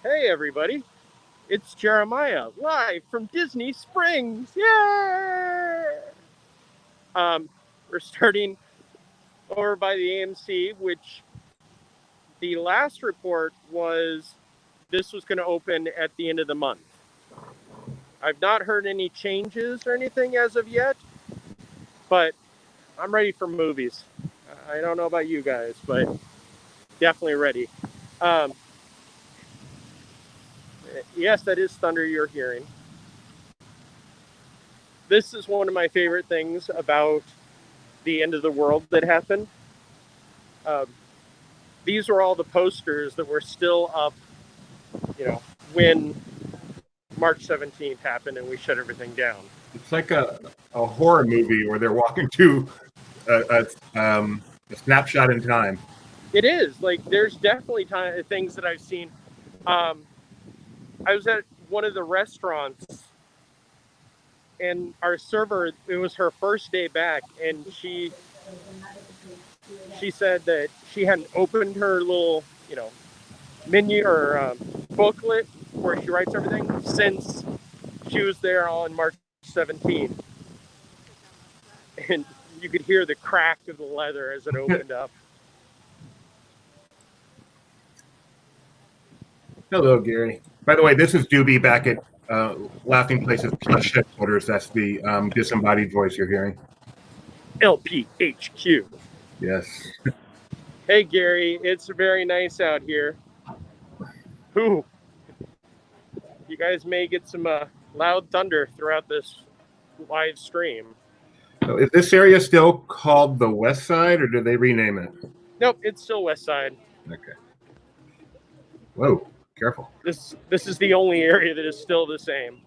Hey, everybody. It's Jeremiah, live from Disney Springs. Yay! We're starting over by the AMC, which the last report was this was going to open at the end of the month. I've not heard any changes or anything as of yet, but I'm ready for movies. I don't know about you guys, but definitely ready. Um, yes, that is thunder you're hearing. This is one of my favorite things about the end of the world that happened. Um, these were all the posters that were still up, when March 17th happened and we shut everything down. It's like a horror movie where they're walking to a snapshot in time. It is like there's definitely things that I've seen. I was at one of the restaurants, and our server, it was her first day back, and she said that she hadn't opened her little, menu or booklet where she writes everything since she was there on March 17th. And you could hear the crack of the leather as it opened up. Hello, Gary. By the way, this is Doobie back at Laughing Places Plus Headquarters. That's the disembodied voice you're hearing. LPHQ. Yes. Hey, Gary, it's very nice out here. Ooh. You guys may get some loud thunder throughout this live stream. So is this area still called the West Side, or did they rename it? Nope, it's still West Side. Okay. Whoa, careful. This is the only area that is still the same.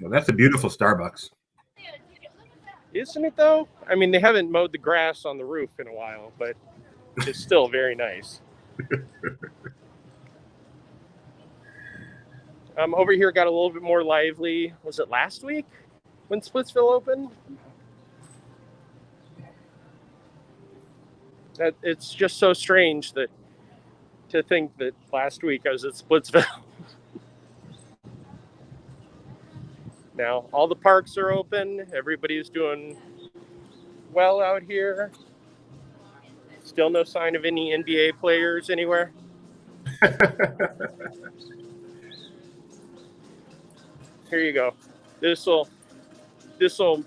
Well, that's a beautiful Starbucks. Isn't it, though? I mean, they haven't mowed the grass on the roof in a while, but it's still very nice. Over here got a little bit more lively. Was it last week when Splitsville opened? It's just so strange to think that last week I was at Splitsville. Now, all the parks are open. Everybody's doing well out here. Still no sign of any NBA players anywhere. Here you go. This will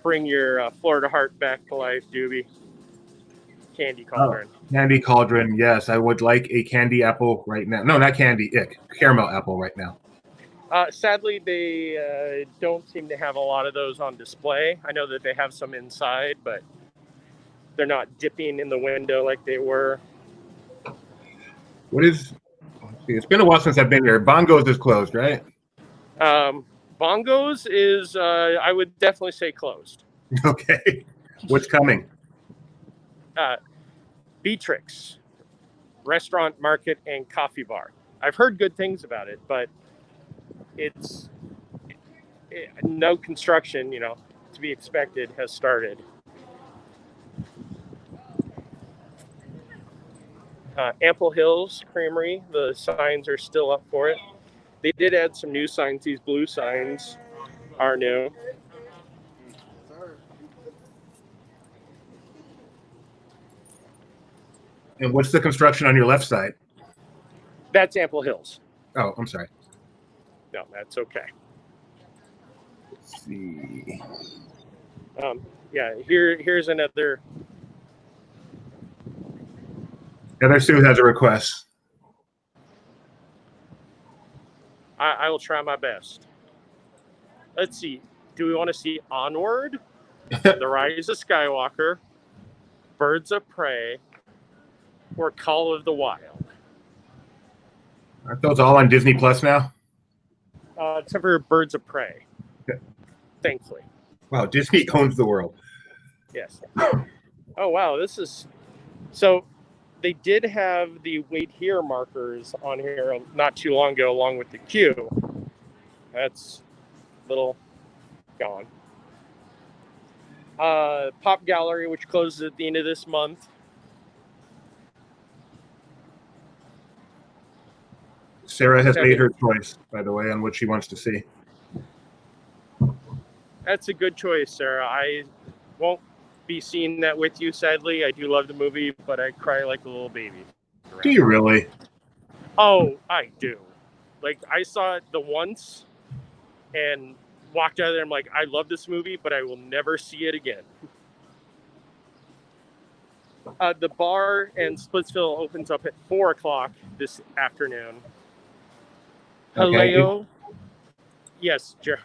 bring your Florida heart back to life, Doobie. Candy cauldron. Oh, candy cauldron, yes. I would like a candy apple right now. No, not candy, caramel apple right now. Sadly, they don't seem to have a lot of those on display. I know that they have some inside, but they're not dipping in the window like they were. It's been a while since I've been here. Bongo's is closed, right? Bongo's is, I would definitely say closed. Okay. What's coming? Beatrix Restaurant, Market, and Coffee Bar. I've heard good things about it, but it's no construction, to be expected, has started. Ample Hills Creamery, the signs are still up for it. They did add some new signs. These blue signs are new. And what's the construction on your left side? That's Ample Hills. Oh, I'm sorry. No, that's okay. Let's see. Yeah, here's another. Heather Sue has a request. I will try my best. Let's see. Do we want to see Onward, The Rise of Skywalker, Birds of Prey, or Call of the Wild? Aren't those all on Disney Plus now? Except for Birds of Prey. Thankfully. Wow, Disney owns the world. Yes. Oh, wow. This is... So they did have the wait here markers on here not too long ago along with the queue. That's a little gone. Pop Gallery, which closes at the end of this month. Sarah has made her choice, by the way, on what she wants to see. That's a good choice, Sarah. I won't be seeing that with you, sadly. I do love the movie, but I cry like a little baby. Do you really? Oh, I do. Like, I saw it the once and walked out of there. I'm like, I love this movie, but I will never see it again. The bar in Splitsville opens up at 4 o'clock this afternoon. Okay. Haleo. Yes, Jeremy.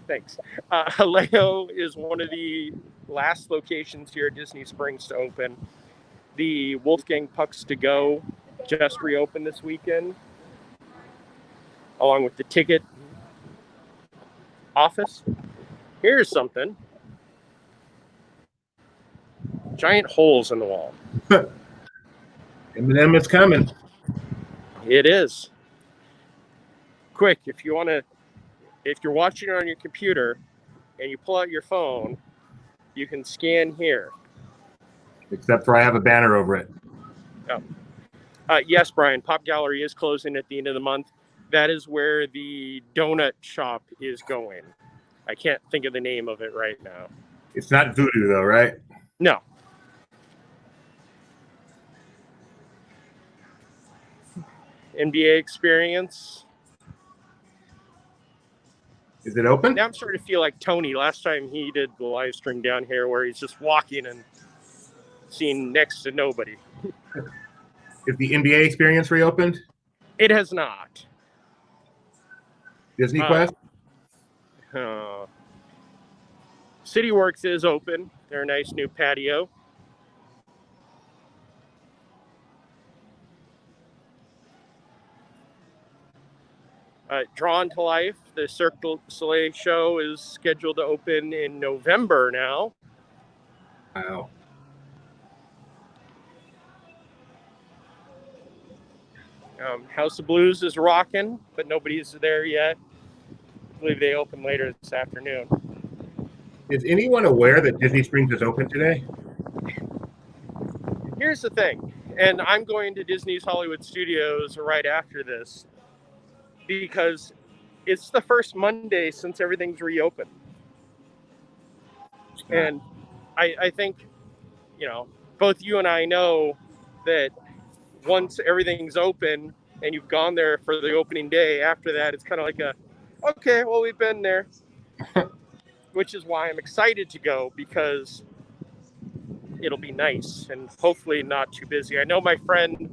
Thanks. Haleo is one of the last locations here at Disney Springs to open. The Wolfgang Pucks to Go just reopened this weekend, along with the ticket office. Here's something. Giant holes in the wall. M&M is coming. It is. Quick, if you're watching it on your computer and you pull out your phone, you can scan here. Except for I have a banner over it. Oh. Yes, Brian, Pop Gallery is closing at the end of the month. That is where the donut shop is going. I can't think of the name of it right now. It's not Voodoo, though, right? No. NBA experience. Is it open? Now I'm starting to feel like Tony last time he did the live stream down here where he's just walking and seeing next to nobody. Is the NBA experience reopened? It has not. Disney Quest? CityWorks is open. They're a nice new patio. Drawn to Life, the Cirque du Soleil show is scheduled to open in November now. Wow. House of Blues is rocking, but nobody's there yet. I believe they open later this afternoon. Is anyone aware that Disney Springs is open today? Here's the thing, and I'm going to Disney's Hollywood Studios right after this because it's the first Monday since everything's reopened. And I think, both you and I know that once everything's open and you've gone there for the opening day, after that, it's kind of like okay, well, we've been there. Which is why I'm excited to go, because it'll be nice and hopefully not too busy. I know my friend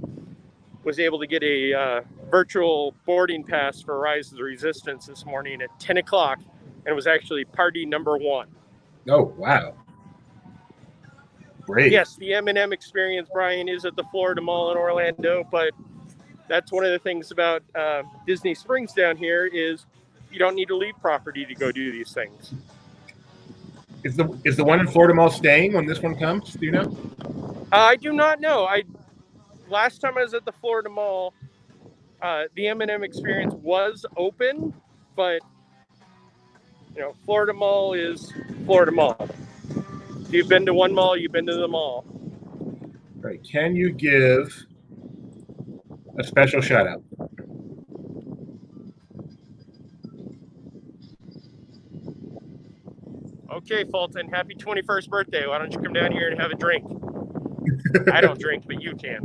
was able to get a virtual boarding pass for Rise of the Resistance this morning at 10 o'clock, and it was actually party number 1. Oh, wow. Great. Yes, the M&M experience, Brian, is at the Florida Mall in Orlando, but that's one of the things about Disney Springs down here is you don't need to leave property to go do these things. Is the one in Florida Mall staying when this one comes? Do you know? I do not know. Last time I was at the Florida Mall, the M&M experience was open, but Florida Mall is Florida Mall. If you've been to one mall, you've been to the mall. Right. Can you give a special shout out? Okay, Fulton, happy 21st birthday. Why don't you come down here and have a drink? I don't drink, but you can.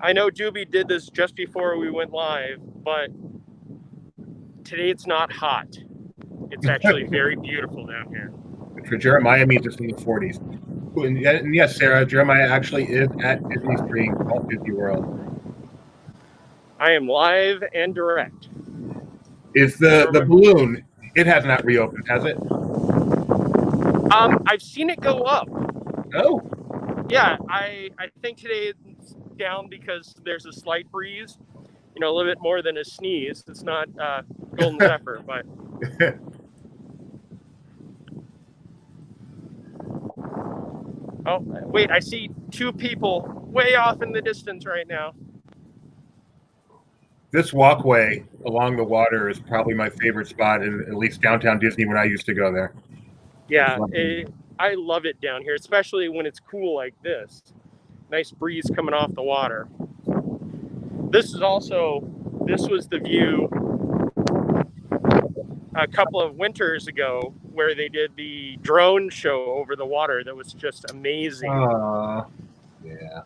I know Doobie did this just before we went live, but today it's not hot. It's actually very beautiful down here. For Jeremiah means it's in the 40s. And yes, Sarah, Jeremiah actually is at Disney Springs, Walt Disney World. I am live and direct. Is the balloon, it has not reopened, has it? I've seen it go up. Oh. Yeah, I think today it's down because there's a slight breeze. A little bit more than a sneeze. It's not Golden Zephyr, but... Oh, wait, I see 2 people way off in the distance right now. This walkway along the water is probably my favorite spot in at least downtown Disney when I used to go there. Yeah, I love it down here, especially when it's cool like this. Nice breeze coming off the water. This was the view a couple of winters ago where they did the drone show over the water that was just amazing. Yeah.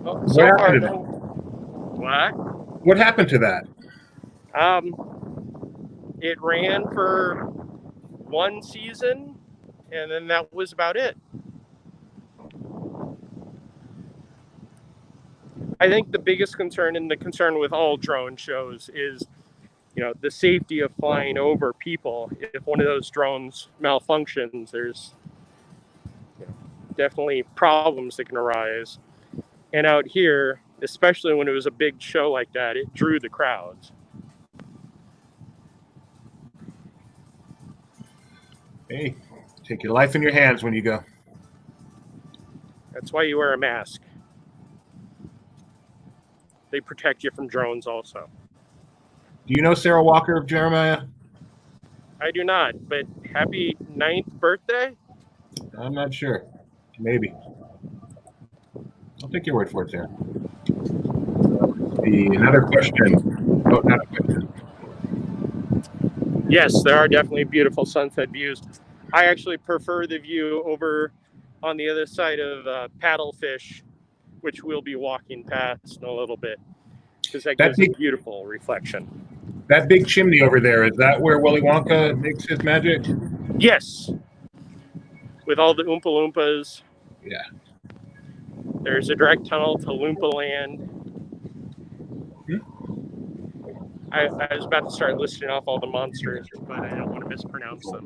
Well, so far, no. What? What happened to that? It ran for one season, and then that was about it. I think the biggest concern, and the concern with all drone shows, is the safety of flying over people. If one of those drones malfunctions, there's definitely problems that can arise. And out here, especially when it was a big show like that, it drew the crowds. Hey, take your life in your hands when you go. That's why you wear a mask. They protect you from drones also. Do you know Sarah Walker of Jeremiah? I do not, but happy 9th birthday? I'm not sure. Maybe. I'll take your word for it, Sarah. Another question. Oh, not a question. Yes, there are definitely beautiful sunset views. I actually prefer the view over on the other side of Paddlefish, which we'll be walking past in a little bit, because that gives a beautiful reflection. That big chimney over there, is that where Willy Wonka makes his magic? Yes. With all the Oompa Loompas. Yeah. There's a direct tunnel to Loompa Land. I was about to start listing off all the monsters, but I don't want to mispronounce them.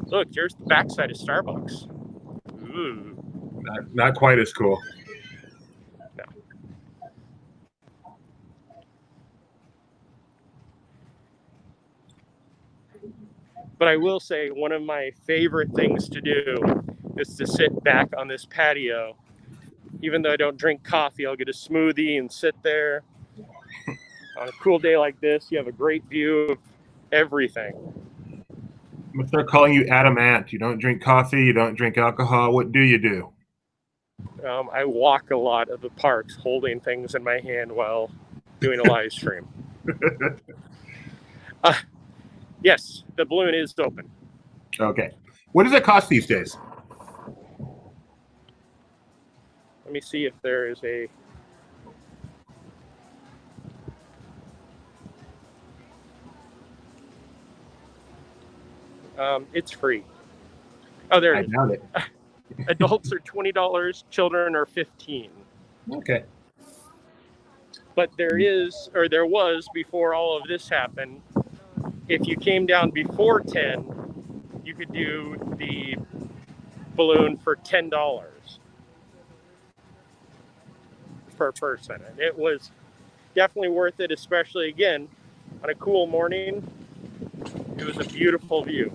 Look, here's the backside of Starbucks. Ooh. Not quite as cool. No. But I will say one of my favorite things to do is to sit back on this patio. Even though I don't drink coffee, I'll get a smoothie and sit there. On a cool day like this, you have a great view of everything. I'm going to start calling you Adam Ant. You don't drink coffee, you don't drink alcohol. What do you do? I walk a lot of the parks holding things in my hand while doing a live stream. Yes, the balloon is open. Okay. What does it cost these days? Let me see if there is a... it's free. Oh, there it is. I doubt it. Adults are $20, children are $15. Okay. But there was, before all of this happened, if you came down before 10, you could do the balloon for $10 per person. And it was definitely worth it, especially, again, on a cool morning. It was a beautiful view.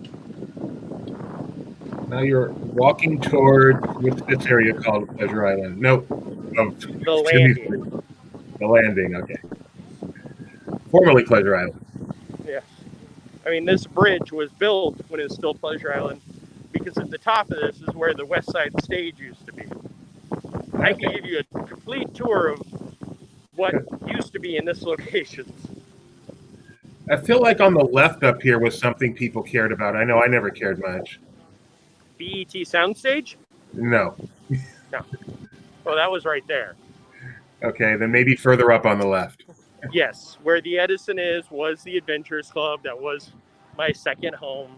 Now you're walking toward, what's this area called? Pleasure Island? No. The landing. The landing, okay. Formerly Pleasure Island. Yeah. I mean, this bridge was built when it was still Pleasure Island, because at the top of this is where the West Side Stage used to be. Okay. I can give you a complete tour of what used to be in this location. I feel like on the left up here was something people cared about. I know I never cared much. BET Soundstage? No. No. Oh, that was right there. Okay, then maybe further up on the left. Yes, where the Edison was the Adventures Club. That was my second home.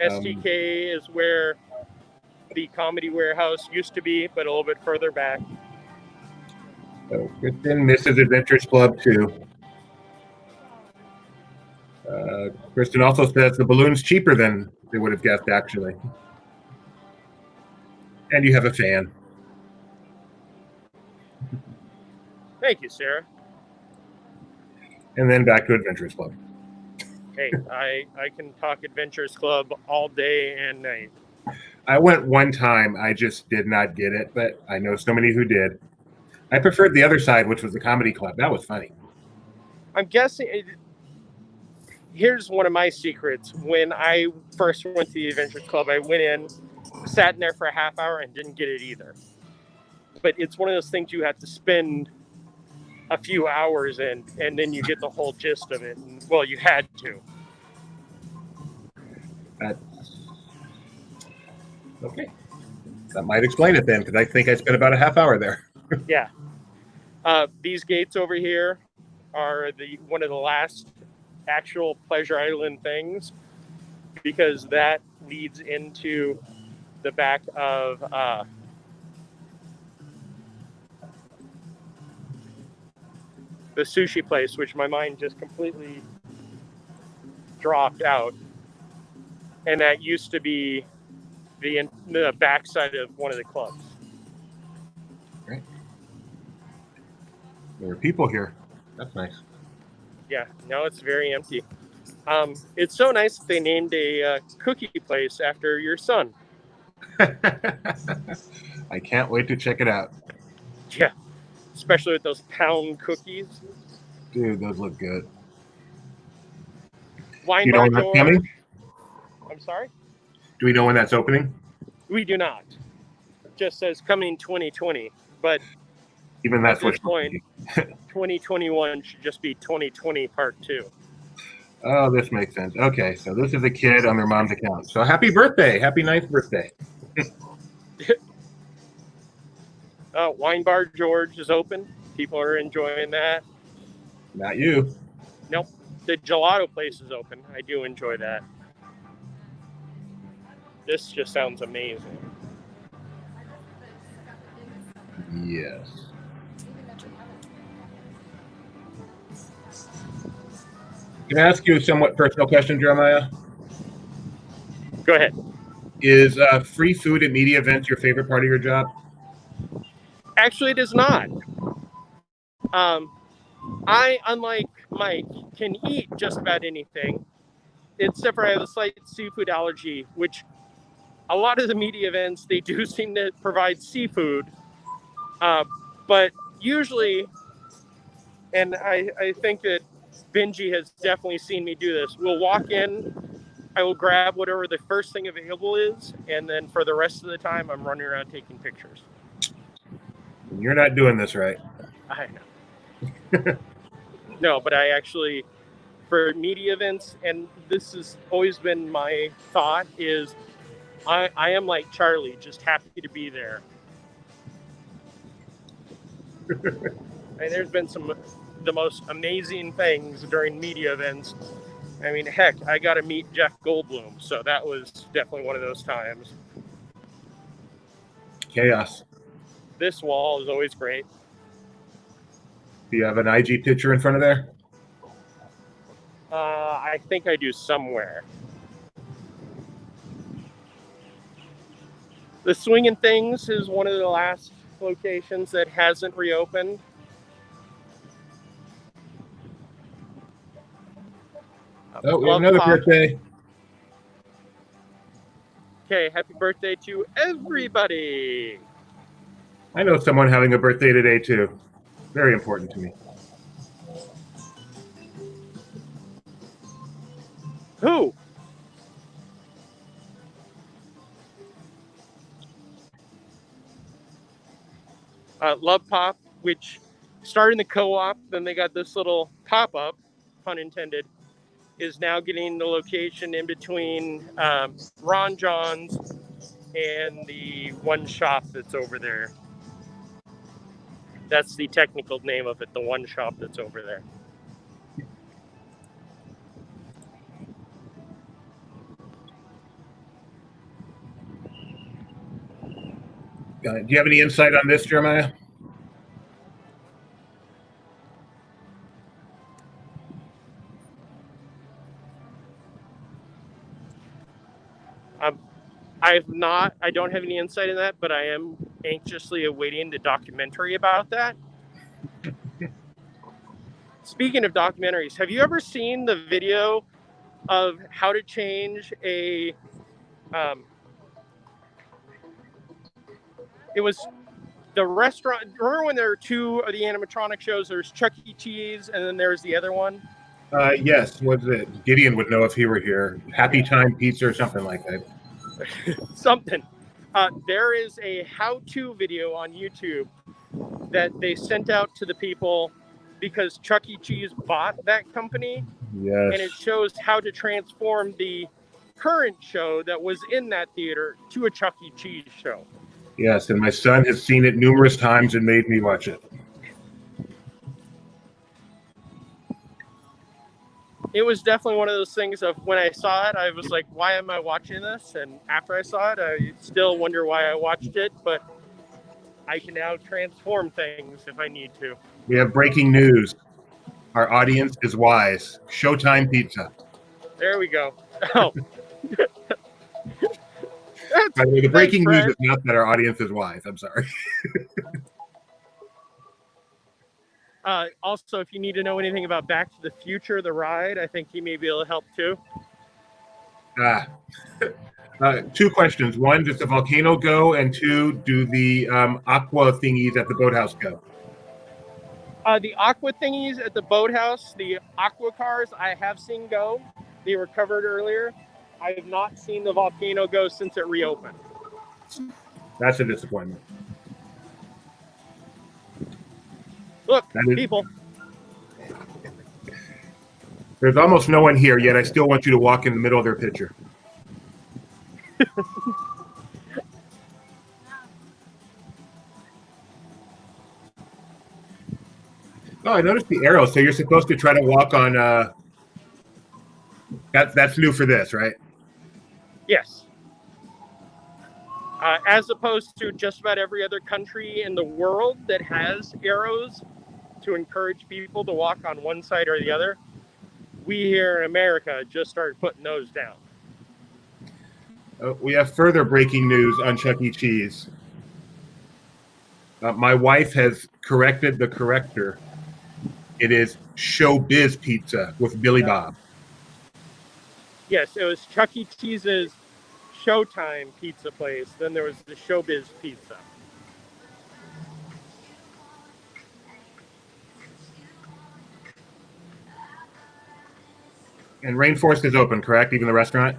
STK is where the Comedy Warehouse used to be, but a little bit further back. So Kristen misses Adventures Club too. Kristen also says the balloon's cheaper than they would have guessed, actually. And you have a fan. Thank you, Sarah. And then back to Adventures Club. Hey, I can talk Adventures Club all day and night. I went one time. I just did not get it, but I know so many who did. I preferred the other side, which was the comedy club. That was funny. I'm guessing. Here's one of my secrets. When I first went to the Adventures Club, I went in, sat in there for a half hour, and didn't get it either. But it's one of those things you have to spend a few hours in, and then you get the whole gist of it. And, well, you had to. Okay. That might explain it then, because I think I spent about a half hour there. Yeah. These gates over here are one of the last actual Pleasure Island things, because that leads into the back of the sushi place, which my mind just completely dropped out. And that used to be the backside of one of the clubs. Right. There were people here. That's nice. Yeah, now it's very empty. It's so nice that they named a cookie place after your son. I can't wait to check it out. Yeah, especially with those pound cookies. Dude, those look good. Wine You know Bar when that's George. coming? I'm sorry? Do we know when that's opening? We do not. It just says coming 2020. But even that's at this point, 2021 should just be 2020 Part 2. Oh, this makes sense. Okay, so this is a kid on their mom's account. So happy birthday. Happy 9th birthday. Wine Bar George is open. People are enjoying that. Not you. Nope. The gelato place is open. I do enjoy that. This just sounds amazing. Yes. Can I ask you a somewhat personal question, Jeremiah? Go ahead. Is free food at media events your favorite part of your job? Actually, it is not. I, unlike Mike, can eat just about anything, except for I have a slight seafood allergy, which a lot of the media events, they do seem to provide seafood. But usually, and I think that Benji has definitely seen me do this, we'll walk in, I will grab whatever the first thing available is, and then for the rest of the time, I'm running around taking pictures. You're not doing this right. I know. No, but I actually, for media events, and this has always been my thought, is I am like Charlie, just happy to be there. And there's been the most amazing things during media events. I mean, heck, I got to meet Jeff Goldblum, so that was definitely one of those times. Chaos. This wall is always great. Do you have an IG picture in front of there? I think I do somewhere. The Swinging Things is one of the last locations that hasn't reopened. Oh, we have another birthday. Okay, happy birthday to everybody. I know someone having a birthday today, too. Very important to me. Who? Love Pop, which started in the co-op, then they got this little pop-up, pun intended, is now getting the location in between Ron John's and the one shop that's over there. That's the technical name of it, the one shop that's over there. Do you have any insight on this, Jeremiah? I don't have any insight in that, but I am anxiously awaiting the documentary about that. Speaking of documentaries, have you ever seen the video of how to change a It was the restaurant. Remember when there were two of the animatronic shows? There's Chuck E. Cheese, and then there's the other one. Yes, what's it? Gideon would know if he were here. Happy Time Pizza or something like that. Something. There is a how-to video on YouTube that they sent out to the people because Chuck E. Cheese bought that company. Yes. And it shows how to transform the current show that was in that theater to a Chuck E. Cheese show. Yes, and my son has seen it numerous times and made me watch it. It was definitely one of those things of when I saw it, I was like, why am I watching this? And after I saw it, I still wonder why I watched it, but I can now transform things if I need to. We have breaking news. Our audience is wise. Showtime Pizza. There we go. Oh. By the way, the breaking news is not that our audience is wise. I'm sorry. Also, if you need to know anything about Back to the Future, the ride, I think he may be able to help too. Two questions. One, does the volcano go? And two, do the aqua thingies at the boathouse go? The aqua thingies at the boathouse, the aqua cars, I have seen go. They were covered earlier. I have not seen the volcano go since it reopened. That's a disappointment. Look, people. There's almost no one here, yet I still want you to walk in the middle of their picture. Oh, I noticed the arrow. So you're supposed to try to walk on. That's new for this, right? Yes. As opposed to just about every other country in the world that has arrows to encourage people to walk on one side or the other, we here in America just started putting those down. We have further breaking news on Chuck E. Cheese. My wife has corrected the corrector. It is Showbiz Pizza with Billy Bob. Yes, it was Chuck E. Cheese's Showtime pizza place. Then there was the Showbiz Pizza. And Rainforest is open, correct? Even the restaurant?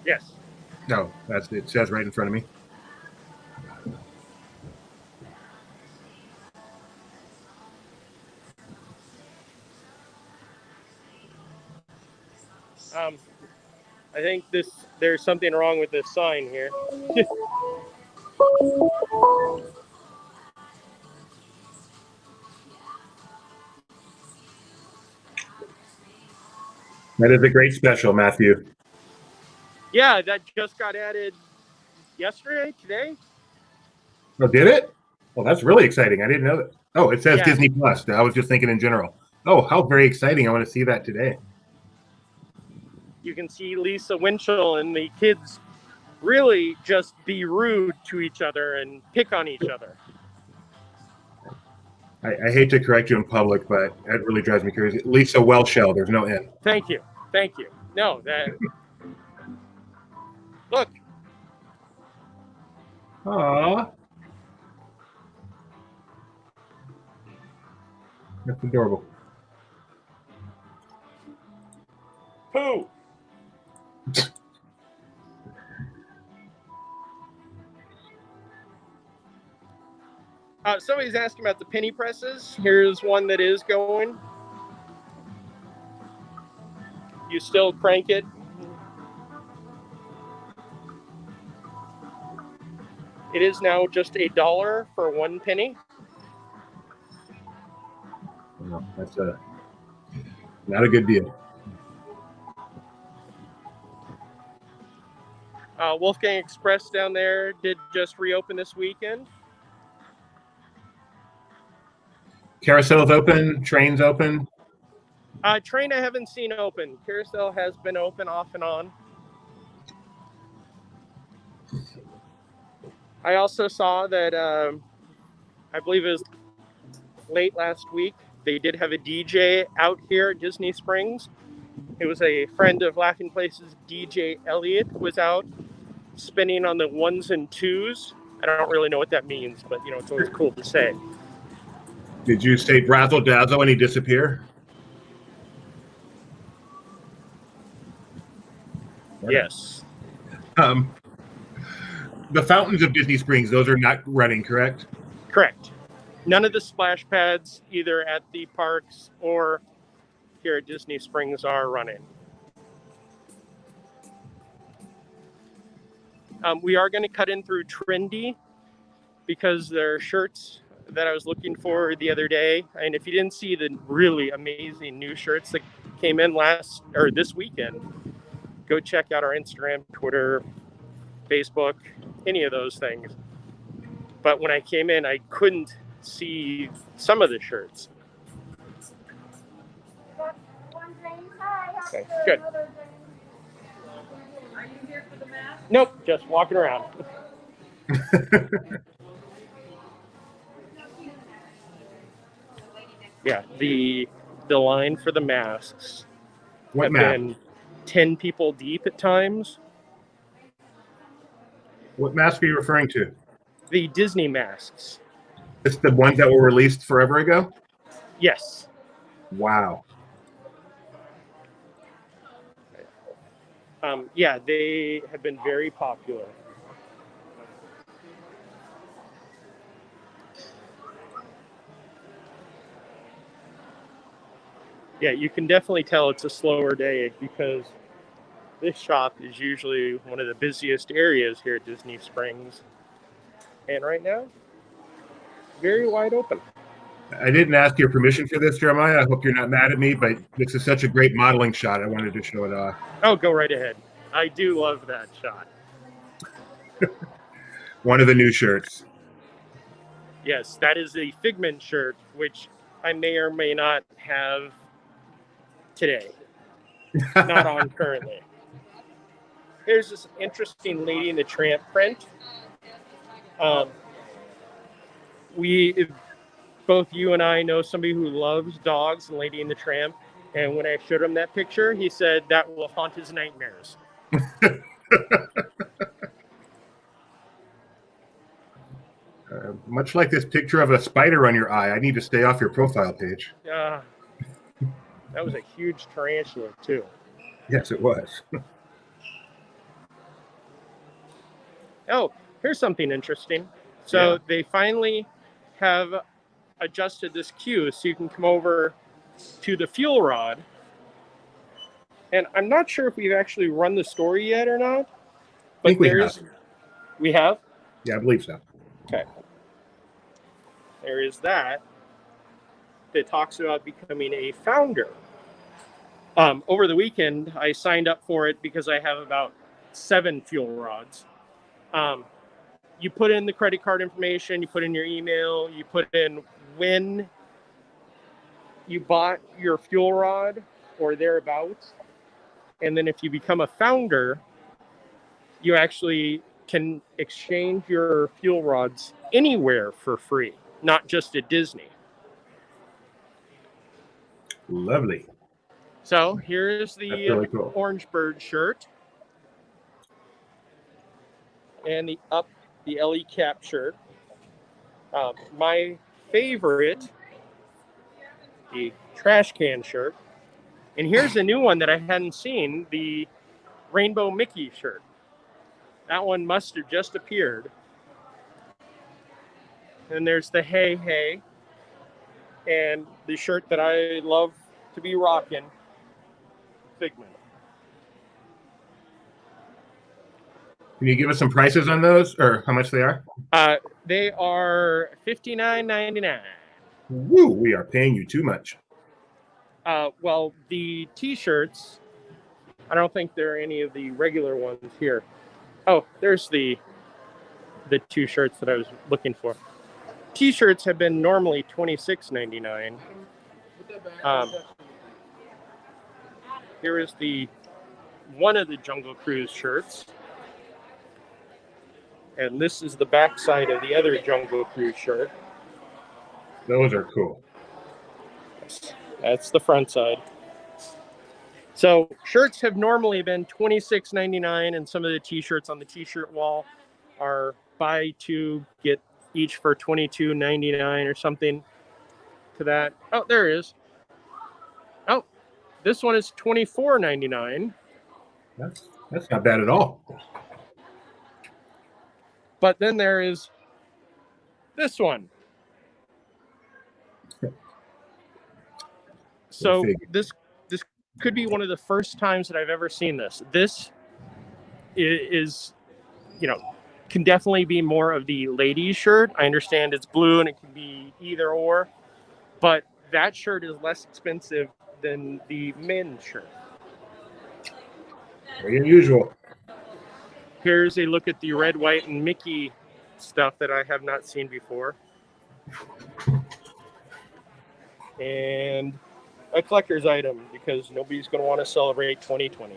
Yes. No, it says right in front of me. I think there's something wrong with this sign here. That is a great special, Matthew. Yeah, that just got added yesterday, today. Oh, did it? Well, that's really exciting. I didn't know that. Oh, it says Yeah. Disney Plus. I was just thinking in general. Oh, how very exciting. I want to see that today. You can see Lisa Winchell and the kids really just be rude to each other and pick on each other. I hate to correct you in public, but that really drives me crazy. Lisa Welshell, there's no N. Thank you. Thank you. No, that... Look. Aww. That's adorable. Pooh. Somebody's asking about the penny presses. Here's one that is going. You still crank it. It is now just $1 for 1 penny. No, that's not a good deal. Wolfgang Express down there did just reopen this weekend. Carousel's open, train's open. Train I haven't seen open. Carousel has been open off and on. I also saw that, I believe it was late last week, they did have a DJ out here at Disney Springs. It was a friend of Laughing Places, DJ Elliott, was out spinning on the 1s and 2s. I don't really know what that means, but it's always cool to say. Did you say Brazzle Dazzle and he disappear? Yes. The fountains of Disney Springs, those are not running, correct? Correct. None of the splash pads, either at the parks or here at Disney Springs, are running. We are going to cut in through Trendy because there are shirts that I was looking for the other day. And if you didn't see the really amazing new shirts that came in this weekend, go check out our Instagram, Twitter, Facebook, any of those things. But when I came in, I couldn't see some of the shirts. Okay, good. Are you here for the mask? Nope, just walking around. Yeah, the line for the masks have been 10 people deep at times. What mask are you referring to? The Disney masks. It's the ones that were released forever ago? Yes. Wow. Yeah, they have been very popular. Yeah, you can definitely tell it's a slower day because this shop is usually one of the busiest areas here at Disney Springs. And right now, very wide open. I didn't ask your permission for this, Jeremiah. I hope you're not mad at me, but this is such a great modeling shot. I wanted to show it off. Oh, go right ahead. I do love that shot. One of the new shirts. Yes, that is the Figment shirt, which I may or may not have today. Not on currently. Here's this interesting Lady and the Tramp print. Both you and I know somebody who loves dogs and Lady and the Tramp. And when I showed him that picture, he said that will haunt his nightmares. Much like this picture of a spider on your eye, I need to stay off your profile page. That was a huge tarantula, too. Yes, it was. Oh, here's something interesting. So They finally have adjusted this queue so you can come over to the fuel rod. And I'm not sure if we've actually run the story yet or not. But I think we have. We have? Yeah, I believe so. Okay. There is that talks about becoming a founder. Over the weekend, I signed up for it because I have about 7 fuel rods. You put in the credit card information, you put in your email, you put in when you bought your fuel rod or thereabouts. And then if you become a founder, you actually can exchange your fuel rods anywhere for free, not just at Disney. Lovely. So here's the really cool. Orange Bird shirt and the LE Cap shirt. My favorite, the trash can shirt. And here's a new one that I hadn't seen, the Rainbow Mickey shirt. That one must have just appeared. And there's the Hey Hey. And the shirt that I love to be rocking, Figment. Can you give us some prices on those, or how much they are? They are $59.99. Woo, we are paying you too much. Well, the T-shirts, I don't think there are any of the regular ones here. Oh, there's the 2 shirts that I was looking for. T-shirts have been normally $26.99. Here is one of the Jungle Cruise shirts. And this is the backside of the other Jungle Cruise shirt. Those are cool. That's the front side. So shirts have normally been $26.99, and some of the T-shirts on the T-shirt wall are buy two, get each for $22.99 or something to that. Oh, there it is. Oh, this one is $24.99. That's not bad at all. But then there is this one. So this could be one of the first times that I've ever seen this. This is, can definitely be more of the ladies' shirt. I understand it's blue and it can be either or, but that shirt is less expensive than the men's shirt. Very unusual. Here's a look at the red, white, and Mickey stuff that I have not seen before. And a collector's item, because nobody's going to want to celebrate 2020.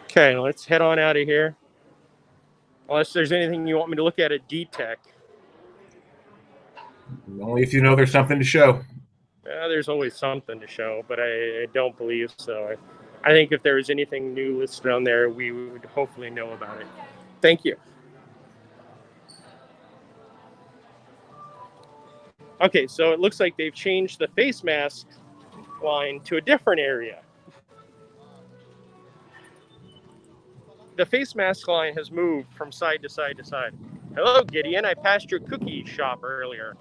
Okay, let's head on out of here. Unless there's anything you want me to look at D-Tech. Only if you know there's something to show. There's always something to show, but I don't believe so. I think if there was anything new listed on there, we would hopefully know about it. Thank you. Okay, so it looks like they've changed the face mask line to a different area. The face mask line has moved from side to side to side. Hello, Gideon. I passed your cookie shop earlier.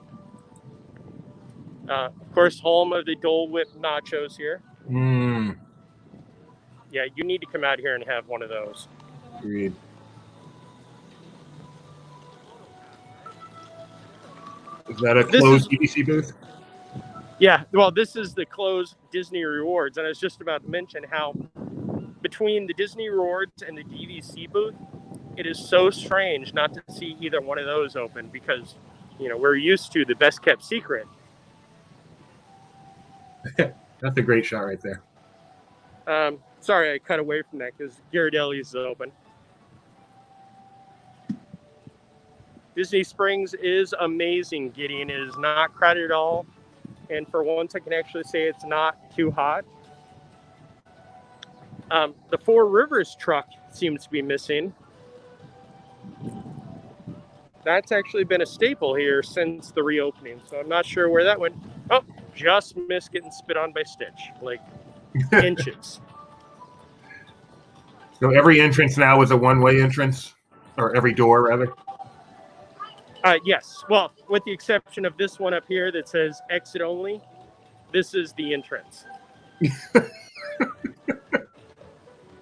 Of course, home of the Dole Whip nachos here. Yeah, you need to come out here and have one of those. Agreed. Is that a closed DVC booth? Yeah, well, this is the closed Disney Rewards, and I was just about to mention how between the Disney Rewards and the DVC booth, it is so strange not to see either one of those open because, we're used to the best kept secret. That's a great shot right there. Sorry, I cut away from that because Ghirardelli's is open. Disney Springs is amazing, Gideon. It is not crowded at all. And for once, I can actually say it's not too hot. The Four Rivers truck seems to be missing. That's actually been a staple here since the reopening, so I'm not sure where that went. Oh, just missed getting spit on by Stitch, like inches. So every entrance now is a one-way entrance, or every door, rather? Yes. Well, with the exception of this one up here that says exit only, this is the entrance.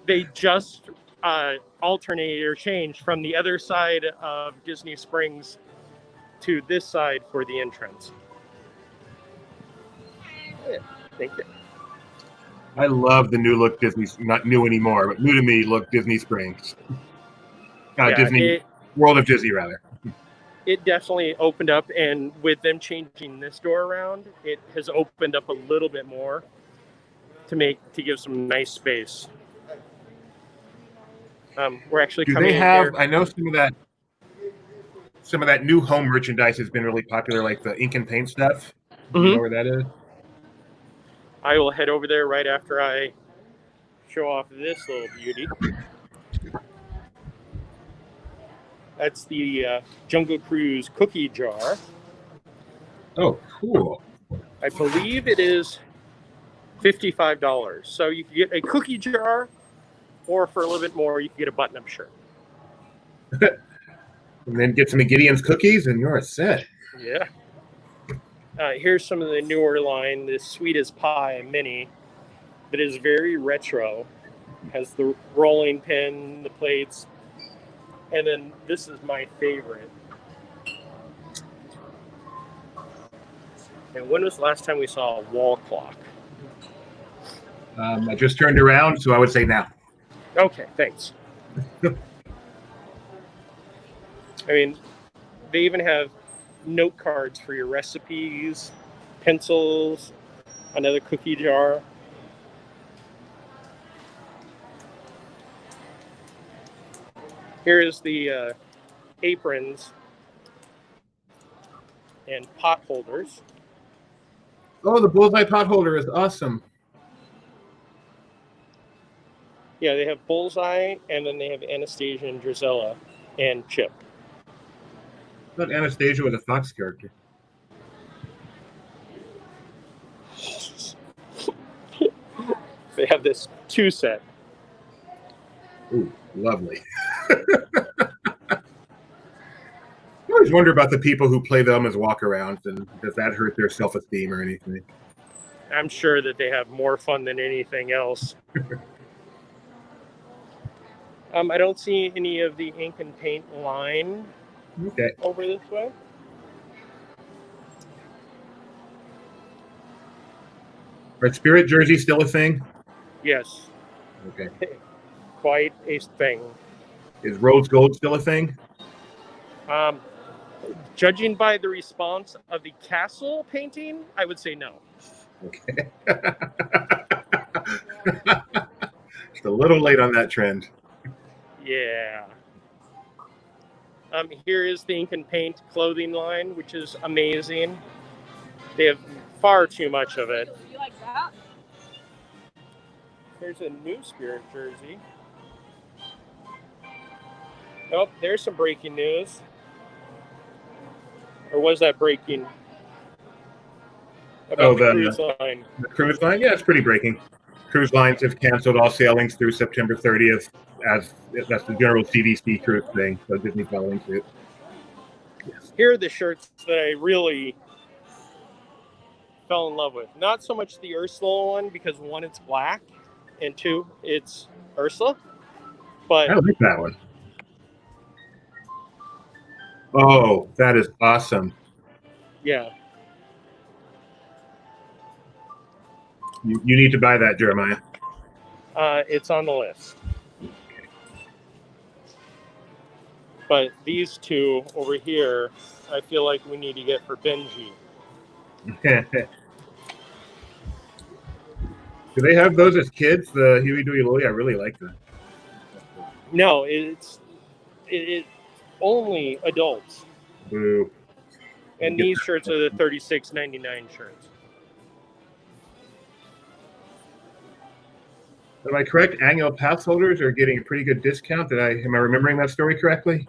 They just alternated or changed from the other side of Disney Springs to this side for the entrance. Yeah, thank you. I love the new look Disney, not new anymore, but new to me look Disney Springs. Disney, World of Disney, rather. It definitely opened up, and with them changing this door around, it has opened up a little bit more to give some nice space. We're actually coming in here. I know some of that new home merchandise has been really popular, like the ink and paint stuff. Do you know where that is? I will head over there right after I show off this little beauty. That's the Jungle Cruise cookie jar. Oh, cool. I believe it is $55. So you can get a cookie jar, or for a little bit more, you can get a button-up shirt. And then get some of Gideon's cookies, and you're set. Yeah. Here's some of the newer line, the Sweet as Pie Mini, that is very retro. Has the rolling pin, the plates, and then this is my favorite. And when was the last time we saw a wall clock? I just turned around, so I would say now. Okay, thanks. I mean, they even have note cards for your recipes, pencils, another cookie jar. Here's the aprons and pot holders. Oh, the bullseye pot holder is awesome. Yeah, they have Bullseye, and then they have Anastasia and Drizella and Chip. I thought Anastasia was a Fox character. They have this 2-set. Ooh, lovely. I always wonder about the people who play them as walkarounds, and does that hurt their self-esteem or anything? I'm sure that they have more fun than anything else. I don't see any of the ink and paint line over this way. Are Spirit jerseys still a thing? Yes. Okay. Quite a thing. Is Rose Gold still a thing? Judging by the response of the castle painting, I would say no. Okay. Just a little late on that trend. Yeah. Here is the ink and paint clothing line, which is amazing. They have far too much of it. You like that? Here's a new Spirit jersey. Oh, there's some breaking news. Or was that breaking? About the cruise line. The cruise line? Yeah, it's pretty breaking. Cruise lines have canceled all sailings through September 30th, as that's the general CDC cruise thing, so Disney following suit. Yes. Here are the shirts that I really fell in love with. Not so much the Ursula one, because one, it's black, and two, it's Ursula. But I like that one. Oh, that is awesome. Yeah. You need to buy that, Jeremiah. It's on the list. But these two over here, I feel like we need to get for Benji. Do they have those as kids? The Huey, Dewey, Louie? I really like that. No, it's only adults. Boo. And these shirts are the $36.99 shirts. Am I correct? Annual pass holders are getting a pretty good discount. Am I remembering that story correctly?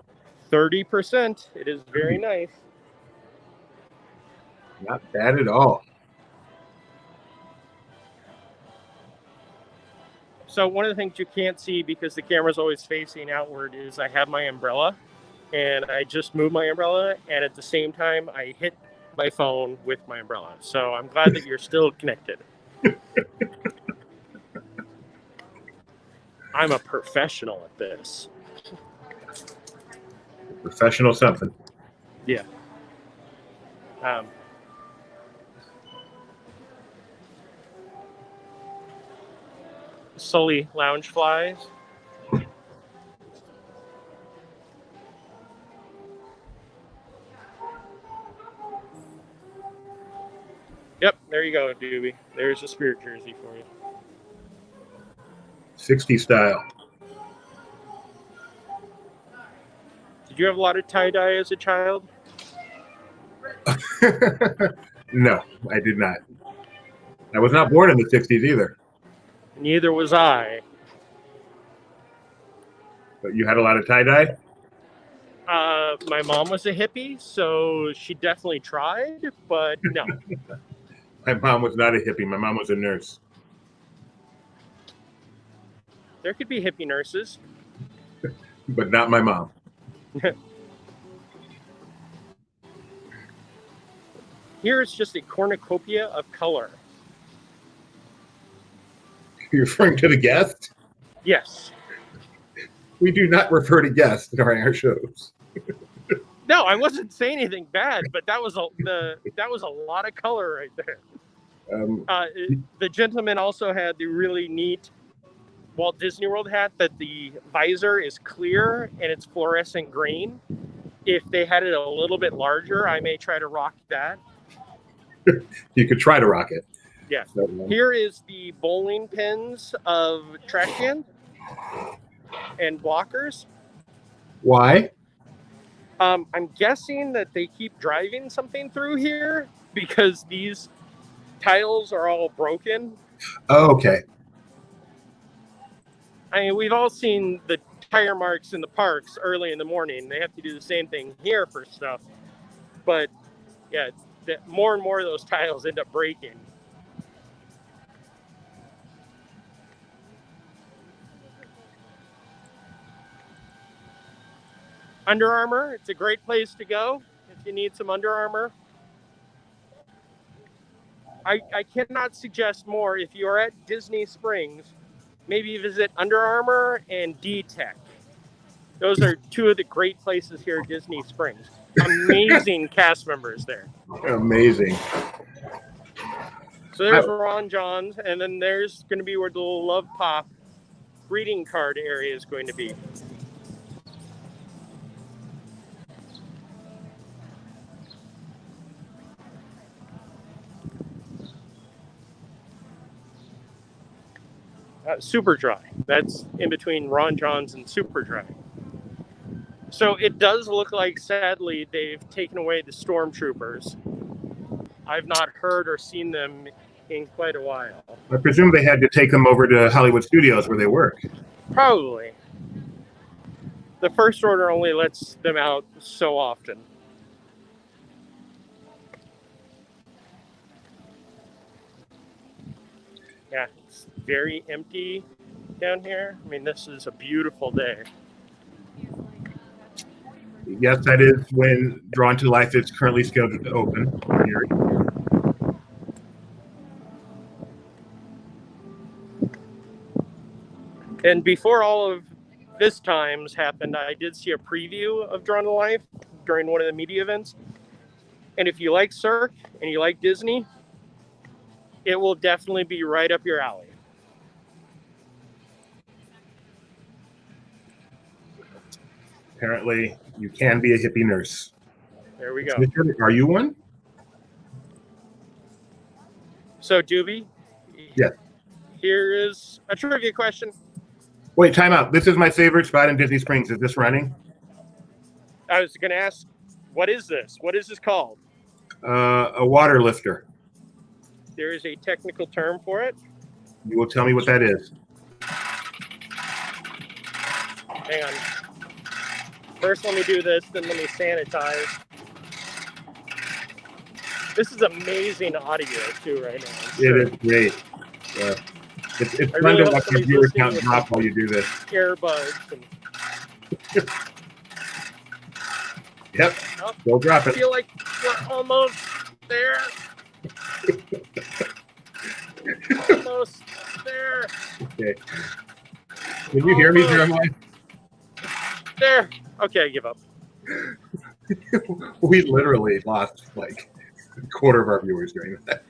30%. It is very nice. Not bad at all. So one of the things you can't see because the camera's always facing outward is I have my umbrella, and I just moved my umbrella, and at the same time I hit my phone with my umbrella. So I'm glad that you're still connected. I'm a professional at this. Professional something. Yeah. Sully lounge flies. Yep, there you go, Doobie. There's a Spirit jersey for you. 60 style. Did you have a lot of tie-dye as a child? No, I did not. I was not born in the 60s either. Neither was I. But you had a lot of tie-dye? My mom was a hippie, so she definitely tried, but no. My mom was not a hippie. My mom was a nurse. There could be hippie nurses. But not my mom. Here it's just a cornucopia of color. You're referring to the guest? Yes. We do not refer to guests during our shows. No, I wasn't saying anything bad, but that was a lot of color right there. The gentleman also had the really neat Walt Disney World hat that the visor is clear and it's fluorescent green. If they had it a little bit larger, I may try to rock that. You could try to rock it. Yeah. Here is the bowling pins of trash can and blockers. Why? I'm guessing that they keep driving something through here because these tiles are all broken. Oh, okay. I mean, we've all seen the tire marks in the parks early in the morning. They have to do the same thing here for stuff. But yeah, more and more of those tiles end up breaking. Under Armour, it's a great place to go if you need some Under Armour. I cannot suggest more. If you're at Disney Springs, maybe visit Under Armour and D-Tech. Those are two of the great places here at Disney Springs. Amazing cast members there. Amazing. So there's Ron John's, and then there's going to be where the little Love Pop greeting card area is going to be. Super Dry. That's in between Ron John's and Super Dry. So it does look like, sadly, they've taken away the Stormtroopers. I've not heard or seen them in quite a while. I presume they had to take them over to Hollywood Studios where they work. Probably. The First Order only lets them out so often. Yeah, it's very empty down here. I mean, this is a beautiful day. Yes, that is when Drawn to Life is currently scheduled to open. And before all of this times happened, I did see a preview of Drawn to Life during one of the media events. And if you like Cirque and you like Disney, it will definitely be right up your alley. Apparently, you can be a hippie nurse. There we go. Are you one? So, Doobie? Yes. Here is a trivia question. Wait, time out. This is my favorite spot in Disney Springs. Is this running? I was going to ask, what is this? What is this called? A water lifter. There is a technical term for it. You will tell me what that is. Hang on. First, let me do this, then let me sanitize. This is amazing audio, too, right now. Sure. It is great. It's fun to watch your viewer count drop while you do this. Earbuds. And... Yep. Oh, go drop it. I feel like we're almost there. Almost there. Okay. Can you hear me, Jeremiah? There. Okay, I give up. We literally lost like a quarter of our viewers during that.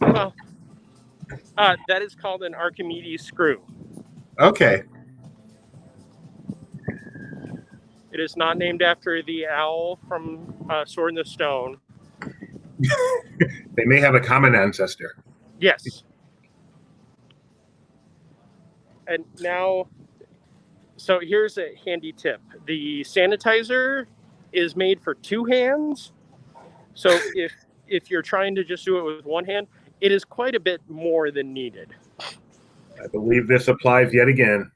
Well, that is called an Archimedes Screw. Okay. It is not named after the owl from Sword in the Stone. They may have a common ancestor. Yes. And now, so here's a handy tip. The sanitizer is made for two hands. So if you're trying to just do it with one hand, it is quite a bit more than needed. I believe this applies yet again.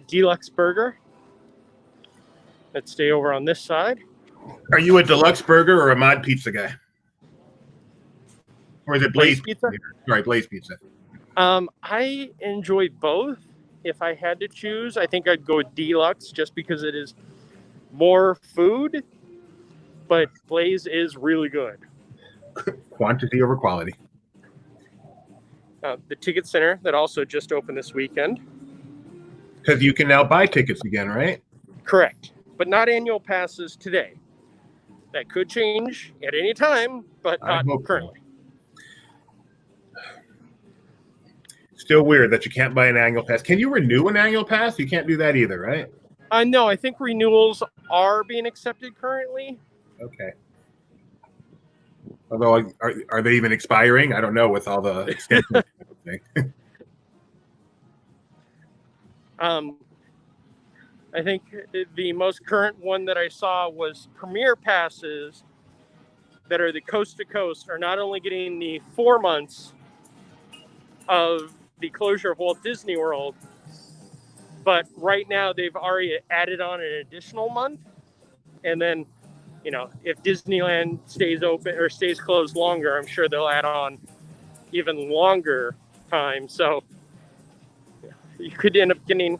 Deluxe burger. Let's stay over on this side. Are you a deluxe burger or a mod pizza guy? Or is it Blaze Pizza? Sorry, Blaze Pizza. I enjoy both. If I had to choose, I think I'd go with Deluxe just because it is more food, but Blaze is really good. Quantity over quality. The Ticket Center that also just opened this weekend. Because you can now buy tickets again, right? Correct, but not annual passes today. That could change at any time, but not currently. Still weird that you can't buy an annual pass. Can you renew an annual pass? You can't do that either, right? No, I think renewals are being accepted currently. Okay. Although, are they even expiring? I don't know with all the extensions. I think the most current one that I saw was Premier Passes that are the coast to coast are not only getting the 4 months of the closure of Walt Disney World, but right now they've already added on an additional month. And then, if Disneyland stays open or stays closed longer, I'm sure they'll add on even longer time. So you could end up getting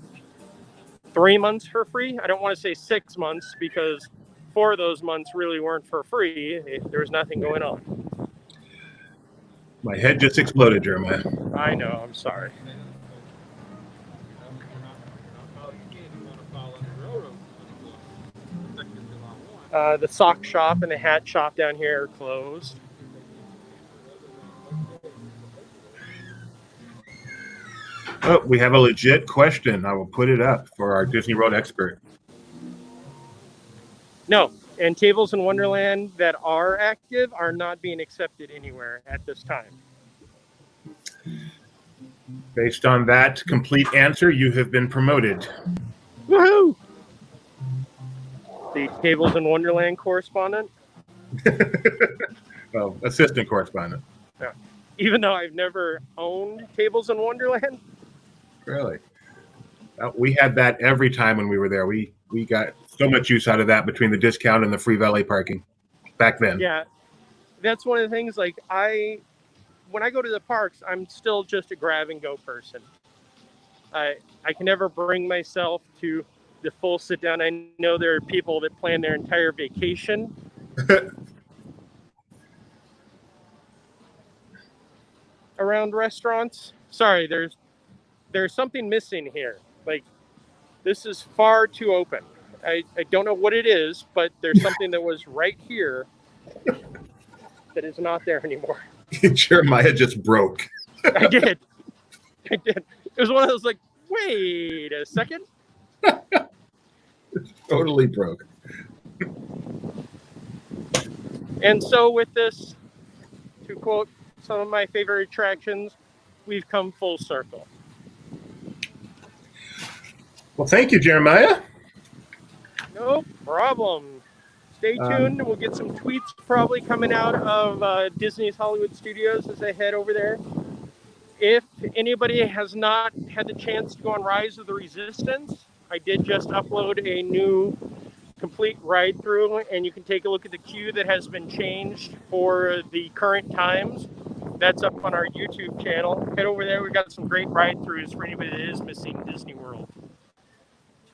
3 months for free. I don't want to say 6 months because 4 of those months really weren't for free. There was nothing going on. My head just exploded, Jeremiah. I know. I'm sorry. The sock shop and the hat shop down here are closed. Oh, we have a legit question. I will put it up for our Disney World expert. No, and Tables in Wonderland that are active are not being accepted anywhere at this time. Based on that complete answer, you have been promoted. Woohoo! The Tables in Wonderland correspondent. Well, assistant correspondent. Yeah. Even though I've never owned Tables in Wonderland. Really? We had that every time when we were there. We got so much use out of that between the discount and the free valet parking back then. Yeah, that's one of the things. Like when I go to the parks, I'm still just a grab and go person. I can never bring myself to the full sit down. I know there are people that plan their entire vacation around restaurants. Sorry, there's something missing here. Like, this is far too open. I don't know what it is, but there's something that was right here that is not there anymore. Jeremiah just broke. I did. It was one of those like, wait a second. Totally broke. And so with this, to quote some of my favorite attractions, we've come full circle. Well, thank you, Jeremiah. No problem. Stay tuned. We'll get some tweets probably coming out of Disney's Hollywood Studios as they head over there. If anybody has not had the chance to go on Rise of the Resistance, I did just upload a new complete ride through, and you can take a look at the queue that has been changed for the current times. That's up on our YouTube channel. Head over there. We've got some great ride throughs for anybody that is missing Disney World.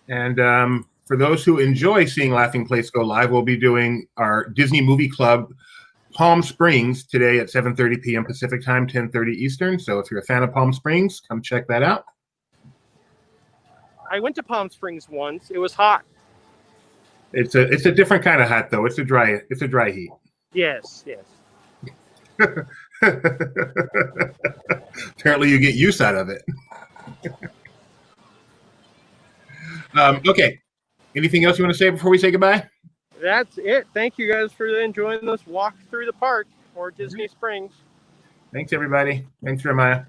And for those who enjoy seeing Laughing Place go live, we'll be doing our Disney Movie Club Palm Springs today at 7:30 p.m. Pacific Time, 10:30 Eastern. So if you're a fan of Palm Springs, come check that out. I went to Palm Springs once. It was hot. It's a different kind of hot though. It's a dry heat. Yes. Apparently you get use out of it. Okay. Anything else you want to say before we say goodbye? That's it. Thank you guys for enjoying this walk through the park or Disney Springs. Thanks, everybody. Thanks, Jeremiah.